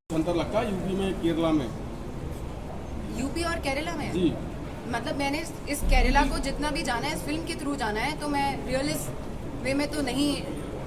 अंतर लगता है यूपी में केरला में, यूपी और केरला में जी। मतलब मैंने इस केरला को जितना भी जाना है इस फिल्म के थ्रू जाना है, तो मैं रियलिस्ट वे में तो नहीं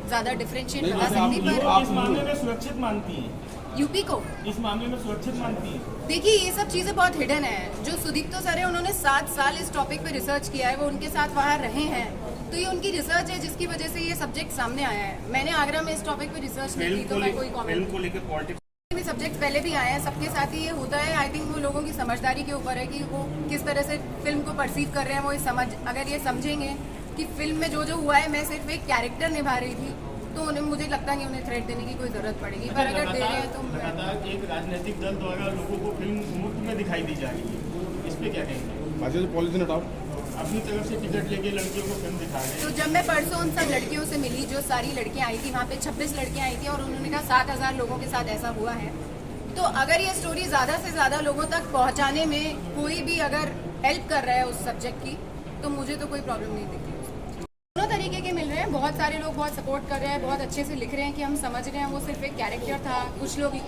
ज्यादा डिफरेंशिएट बता सकती, पर इस मामले में सुरक्षित मानती हैं, यूपी को इस मामले में सुरक्षित मानती हैं। देखिए ये सब चीजें बहुत हिडन है। जो सुदीप्तो सर है उन्होंने 7 साल इस टॉपिक पे रिसर्च किया है, वो उनके साथ वहाँ रहे हैं, तो ये उनकी रिसर्च है जिसकी वजह से ये सब्जेक्ट सामने आया है। मैंने आगरा में इस टॉपिक पे रिसर्च नहीं की, तो मैं कोई कमेंट को लेकर पॉलिटिक्स भी सब्जेक्ट पहले भी आए हैं, सबके साथ ही ये होता है। आई थिंक वो लोगों की समझदारी के ऊपर है कि वो किस तरह से फिल्म को परसीव कर रहे हैं। वो अगर ये समझेंगे कि फिल्म में जो हुआ है मैं सिर्फ एक कैरेक्टर निभा रही थी, तो उन्हें मुझे लगता नहीं उन्हें थ्रेट देने की कोई जरूरत पड़ेगी, पर अगर दे रहे हैं तो एक राजनीतिक दल द्वारा लोगों को फिल्म मुफ्त में दिखाई दी जा रही है, इस पे क्या कहेंगे? पॉलिथिन हटाओ। अपनी तरफ से टिकट लेके लड़कियों को फिल्म दिखा रहे हैं। तो जब मैं परसों उन सब लड़कियों से मिली, जो सारी लड़कियां आई थी, वहाँ पे 26 लड़कियां आई थी और उन्होंने कहा 7000 लोगों के साथ ऐसा हुआ है। तो अगर ये स्टोरी ज्यादा से ज्यादा लोगों तक पहुँचाने में कोई भी अगर हेल्प कर रहा है उस सब्जेक्ट की, तो मुझे तो कोई प्रॉब्लम नहीं दिखती। दोनों तरीके के मिल रहे हैं, बहुत सारे लोग बहुत सपोर्ट कर रहे हैं, बहुत अच्छे से लिख रहे हैं कि हम समझ रहे हैं वो सिर्फ एक कैरेक्टर था। कुछ लोग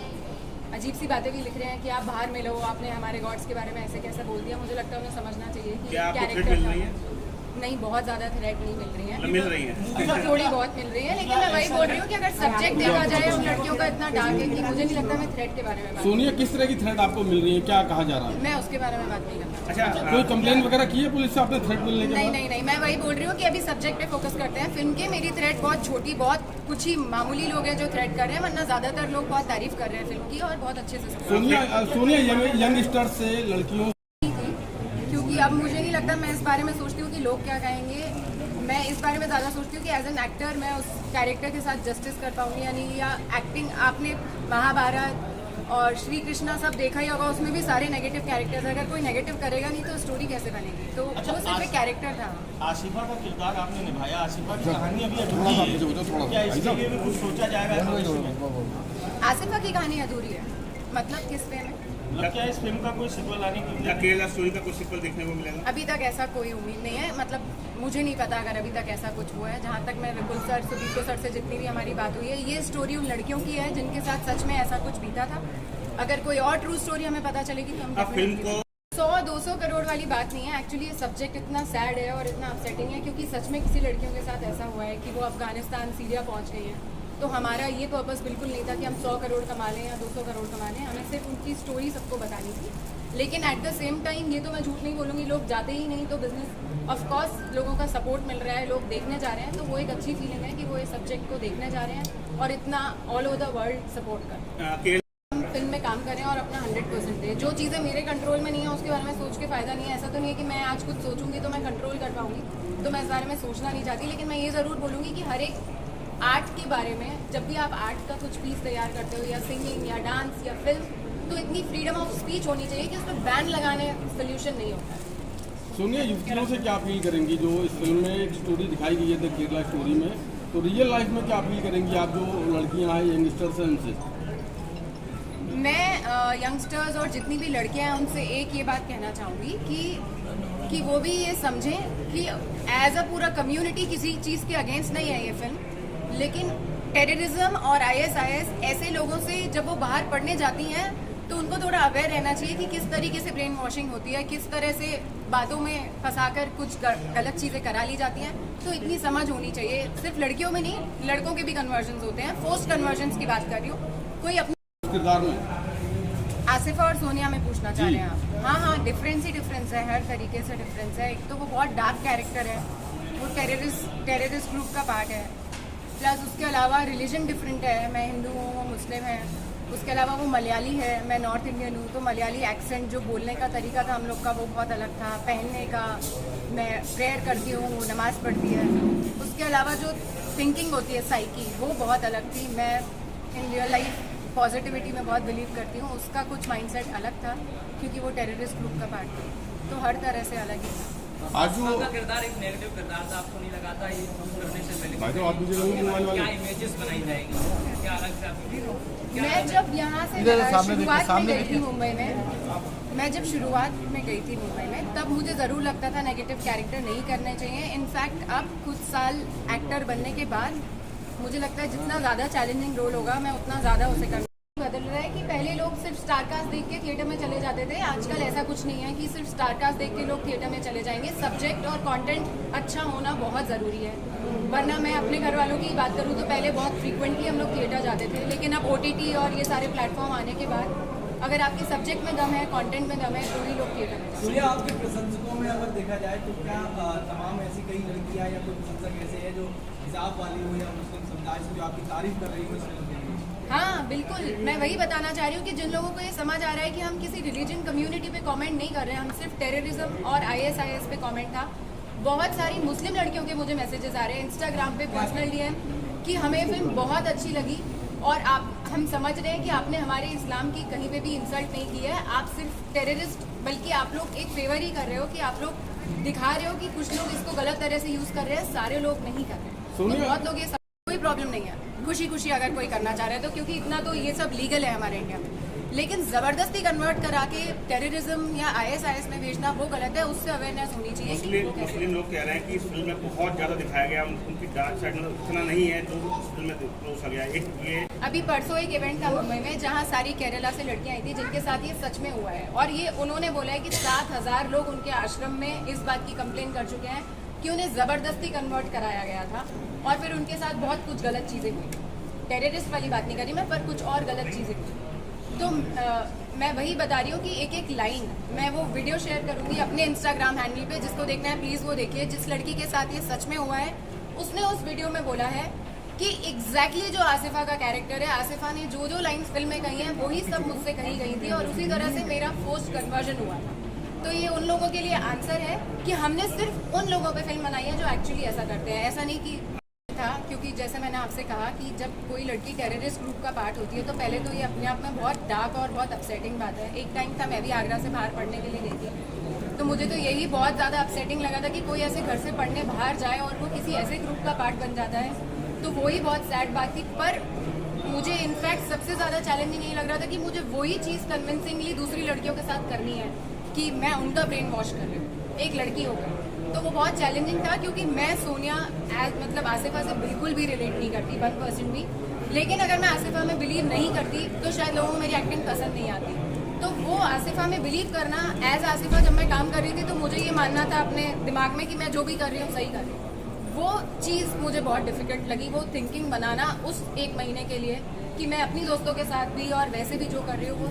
अजीब सी बातें भी लिख रहे हैं कि आप बाहर मिलो, आपने हमारे गॉड्स के बारे में ऐसे कैसे बोल दिया। मुझे लगता है उन्हें समझना चाहिए कि कैरेक्टर था। नहीं, बहुत ज्यादा थ्रेट नहीं मिल रही है, थोड़ी बहुत मिल रही है, लेकिन मैं वही बोल रही हूँ कि अगर सब्जेक्ट देखा जाए उन लड़कियों का इतना डार्क है कि मुझे नहीं लगता मैं थ्रेट के बारे में बात। सोनिया, किस तरह की थ्रेट आपको मिल रही है, क्या कहा जा रहा है? मैं उसके बारे में बात नहीं करता। अच्छा, कोई कंप्लेन वगैरह की है पुलिस से आपने थ्रेट मिलने के बाद? नहीं, मैं वही बोल रही हूँ कि अभी सब्जेक्ट पे फोकस करते हैं। फिल्म के मेरी थ्रेट बहुत छोटी, बहुत कुछ ही मामूली लोग हैं जो थ्रेट कर रहे हैं, वरना ज्यादातर लोग बहुत तारीफ कर रहे हैं फिल्म की और बहुत अच्छे से। सोनिया यंगस्टर से लड़कियों, क्योंकि अब मुझे नहीं लगता, मैं इस बारे में सोचती हूँ कि लोग क्या कहेंगे, मैं इस बारे में ज़्यादा सोचती हूँ कि एज एन एक्टर मैं उस कैरेक्टर के साथ जस्टिस कर पाऊंगी या नहीं। या एक्टिंग, आपने महाभारत और श्री कृष्णा सब देखा ही होगा, उसमें भी सारे नेगेटिव कैरेक्टर्स, अगर कोई नेगेटिव करेगा नहीं तो स्टोरी कैसे बनेगी? तो वो सिर्फ एक कैरेक्टर था। आसिफा का किरदार आपने निभाया, आसिफा की कहानी अभी अधूरी है, क्या इसके लिए भी कुछ सोचा जाएगा? आसिफा की कहानी अधूरी है मतलब किस पे में? क्या इस फिल्म का कोई सिक्वल आने की, केरला स्टोरी का कोई सिक्वल देखने को मिलेगा? अभी तक ऐसा कोई उम्मीद नहीं है, मतलब मुझे नहीं पता अगर अभी तक ऐसा कुछ हुआ है। जहाँ तक मैं विपुल सर, सुदीप्तो सर से जितनी भी हमारी बात हुई है, ये स्टोरी उन लड़कियों की है जिनके साथ सच में ऐसा कुछ बीता था। अगर कोई और ट्रू स्टोरी हमें पता चलेगी तो हम फिल्म को 100-200 करोड़ वाली बात नहीं है। एक्चुअली ये सब्जेक्ट इतना सैड है और इतना अपसेटिंग है क्योंकि सच में किसी लड़कियों के साथ ऐसा हुआ है कि वो अफगानिस्तान, सीरिया पहुँच गई हैं। तो हमारा ये पर्पस बिल्कुल नहीं था कि हम 100 करोड़ कमा लें या 200 करोड़ कमा लें, हमें सिर्फ उनकी स्टोरी सबको बतानी थी। लेकिन एट द सेम टाइम ये तो मैं झूठ नहीं बोलूँगी, लोग जाते ही नहीं तो बिजनेस ऑफ कोर्स लोगों का सपोर्ट मिल रहा है, लोग देखने जा रहे हैं, तो वो एक अच्छी फीलिंग है कि वो इस सब्जेक्ट को देखने जा रहे हैं और इतना all over the world support कर हम फिल्म में काम करें और अपना 100% दें। जो चीज़ें मेरे कंट्रोल में नहीं है उसके बारे में सोच के फ़ायदा नहीं है। ऐसा तो नहीं है कि मैं आज कुछ सोचूंगी तो मैं कंट्रोल कर पाऊंगी, तो मैं इस बारे में सोचना नहीं चाहती। लेकिन मैं ये ज़रूर बोलूँगी कि हर एक आर्ट के बारे में, जब भी आप आर्ट का कुछ पीस तैयार करते हो या सिंगिंग या डांस या फिल्म, तो इतनी फ्रीडम ऑफ स्पीच होनी चाहिए कि उसमें बैन लगाने सोल्यूशन नहीं होता है। सोनिया, युवतियों से क्या अपील करेंगी? जो इस फिल्म में एक स्टोरी दिखाई गई है द केरला स्टोरी में, तो रियल लाइफ में क्या अपील करेंगी आप जो लड़कियां हैं, यंगस्टर्स हैं, उनसे? मैं यंगस्टर्स और जितनी भी लड़कियां हैं उनसे एक ये बात कहना चाहूँगी कि वो भी ये समझें कि एज अ पूरा कम्युनिटी किसी चीज़ के अगेंस्ट नहीं है ये फिल्म, लेकिन टेररिज्म और ISIS ऐसे लोगों से जब वो बाहर पढ़ने जाती हैं तो उनको थोड़ा अवेयर रहना चाहिए कि किस तरीके से ब्रेन वॉशिंग होती है, किस तरह से बातों में फंसाकर कुछ गलत चीज़ें करा ली जाती हैं। तो इतनी समझ होनी चाहिए, सिर्फ लड़कियों में नहीं, लड़कों के भी कन्वर्जन होते हैं। फोर्स्ड कन्वर्जन की बात कर रही हूँ। कोई अपने किरदार में आसिफा और सोनिया में पूछना चाह रहे हैं आप? हाँ, डिफरेंस ही डिफरेंस है, हर तरीके से डिफरेंस है। एक तो वो बहुत डार्क कैरेक्टर है, वो टेररिस्ट ग्रुप का पार्ट है, प्लस उसके अलावा रिलीजन डिफरेंट है, मैं हिंदू हूँ, वो मुस्लिम है। उसके अलावा वो मलयाली है, मैं नॉर्थ इंडियन हूँ, तो मलयाली एक्सेंट, जो बोलने का तरीका था हम लोग का, वो बहुत अलग था। पहनने का, मैं प्रेयर करती हूँ, वो नमाज़ पढ़ती है। उसके अलावा जो थिंकिंग होती है, साइकी, वो बहुत अलग थी। मैं इन रियल लाइफ पॉजिटिविटी में बहुत बिलीव करती हूँ, उसका कुछ माइंडसेट अलग था क्योंकि वो टेररिस्ट ग्रुप का पार्ट था, तो हर तरह से अलग ही था। आज जो का किरदार एक नेगेटिव किरदार था, आपको नहीं लगा था ये शूट करने से पहले? भाई तो आप मुझे लगूंगी मोबाइल क्या वाले इमेजेस बनाई जाएगी, क्या अलग से आपकी मैं जब यहाँ से शुरुआत में गई थी मुंबई में, तब मुझे ज़रूर लगता था नेगेटिव कैरेक्टर नहीं करने चाहिए। इनफैक्ट अब कुछ साल एक्टर बनने के बाद मुझे लगता है जितना ज़्यादा चैलेंजिंग रोल होगा मैं उतना ज़्यादा उसे करना बदल रहा है कि पहले लोग सिर्फ स्टारकास्ट देख के थिएटर में चले जाते थे, आजकल ऐसा कुछ नहीं है कि सिर्फ स्टारकास्ट देख के लोग थिएटर में चले जाएंगे। सब्जेक्ट और कंटेंट अच्छा होना बहुत ज़रूरी है, वरना मैं अपने घर वालों की बात करूँ तो पहले बहुत फ्रीक्वेंटली हम लोग थिएटर जाते थे, लेकिन अब OTT और ये सारे प्लेटफॉर्म आने के बाद अगर आपके सब्जेक्ट में दम है, कंटेंट में दम है, तो ही लोग थिएटर में जाते हैं। सूर्या, आपके प्रशंसकों में अगर देखा जाए तो क्या तमाम ऐसी कई लड़कियां या कोई प्रशंसक ऐसे हैं जो हिजाब वाली हो या मुस्लिम समुदाय से जो आपकी तारीफ कर रही हो इस फिल्म के लिए? हाँ बिल्कुल, मैं वही बताना चाह रही हूँ कि जिन लोगों को ये समझ आ रहा है कि हम किसी रिलीजन कम्युनिटी पे कमेंट नहीं कर रहे हैं, हम सिर्फ टेररिज्म और ISIS पे कमेंट था। बहुत सारी मुस्लिम लड़कियों के मुझे मैसेजेस आ रहे हैं इंस्टाग्राम पे पर्सनल DM कि हमें फिल्म बहुत अच्छी लगी और हम समझ रहे हैं कि आपने हमारे इस्लाम की कहीं पे भी इंसल्ट नहीं की है, आप सिर्फ टेररिस्ट, बल्कि आप लोग एक फेवर ही कर रहे हो कि आप लोग दिखा रहे हो कि कुछ लोग इसको गलत तरह से यूज़ कर रहे हैं, सारे लोग नहीं कर रहे हैं। तो बहुत लोग ये सब, कोई प्रॉब्लम नहीं है, खुशी खुशी अगर कोई करना चाह रहा है तो, क्योंकि इतना तो ये सब लीगल है हमारे इंडिया में, लेकिन ज़बरदस्ती कन्वर्ट करा के टेररिज्म या ISIS में भेजना वो गलत है, उससे अवेयरनेस होनी चाहिए। मुस्लिम लोग कह रहे हैं कि इस फिल्म में बहुत ज़्यादा दिखाया गया, उनकी डार्क साइड में इतना नहीं है जो इस फिल्म में क्लोज आ गया। एक ये अभी परसों एक इवेंट था मुंबई में जहाँ सारी केरला से लड़कियां आई थी जिनके साथ ये सच में हुआ है, और ये उन्होंने बोला है कि 7,000 लोग उनके आश्रम में इस बात की कंप्लेन कर चुके हैं कि उन्हें ज़बरदस्ती कन्वर्ट कराया गया था और फिर उनके साथ बहुत कुछ गलत चीज़ें हुई। टेररिस्ट वाली बात नहीं करी मैं, पर कुछ और गलत चीज़ें हुई। तो मैं वही बता रही हूँ कि एक एक लाइन, मैं वो वीडियो शेयर करूँगी अपने इंस्टाग्राम हैंडल पे, जिसको देखना है प्लीज़ वो देखिए। जिस लड़की के साथ ये सच में हुआ है उसने उस वीडियो में बोला है कि एग्जैक्टली जो आसिफा का कैरेक्टर है, आसिफा ने जो जो लाइन्स फिल्म में कही हैं वही सब मुझसे कही गई थी और उसी तरह से मेरा फोर्स्ड कन्वर्जन हुआ था। तो ये उन लोगों के लिए आंसर है कि हमने सिर्फ उन लोगों पे फिल्म बनाई है जो एक्चुअली ऐसा करते हैं, ऐसा नहीं कि था। क्योंकि जैसे मैंने आपसे कहा कि जब कोई लड़की टेररिस्ट ग्रुप का पार्ट होती है तो पहले तो ये अपने आप में बहुत डार्क और बहुत अपसेटिंग बात है। एक टाइम था मैं भी आगरा से बाहर पढ़ने के लिए गई थी, तो मुझे तो यही बहुत ज़्यादा अपसेटिंग लगा था कि कोई ऐसे घर से पढ़ने बाहर जाए और वो किसी ऐसे ग्रुप का पार्ट बन जाता है, तो वही बहुत सैड बात थी। पर मुझे इनफैक्ट सबसे ज़्यादा चैलेंजिंग यही लग रहा था कि मुझे वही चीज़ कन्विंसिंगली दूसरी लड़कियों के साथ करनी है कि मैं उनका ब्रेन वॉश कर रही हूँ एक लड़की होकर। तो वो बहुत चैलेंजिंग था क्योंकि मैं सोनिया मतलब आसिफा से बिल्कुल भी रिलेट नहीं करती 1% भी, लेकिन अगर मैं आसिफा में बिलीव नहीं करती तो शायद लोगों को मेरी एक्टिंग पसंद नहीं आती। तो वो आसिफा में बिलीव करना, एज आसिफा जब मैं काम कर रही थी तो मुझे ये मानना था अपने दिमाग में कि मैं जो भी कर रही हूँ सही कर रही हूँ। वो चीज़ मुझे बहुत डिफिकल्ट लगी, वो थिंकिंग बनाना उस एक महीने के लिए कि मैं अपनी दोस्तों के साथ भी और वैसे भी जो कर रही हूँ वो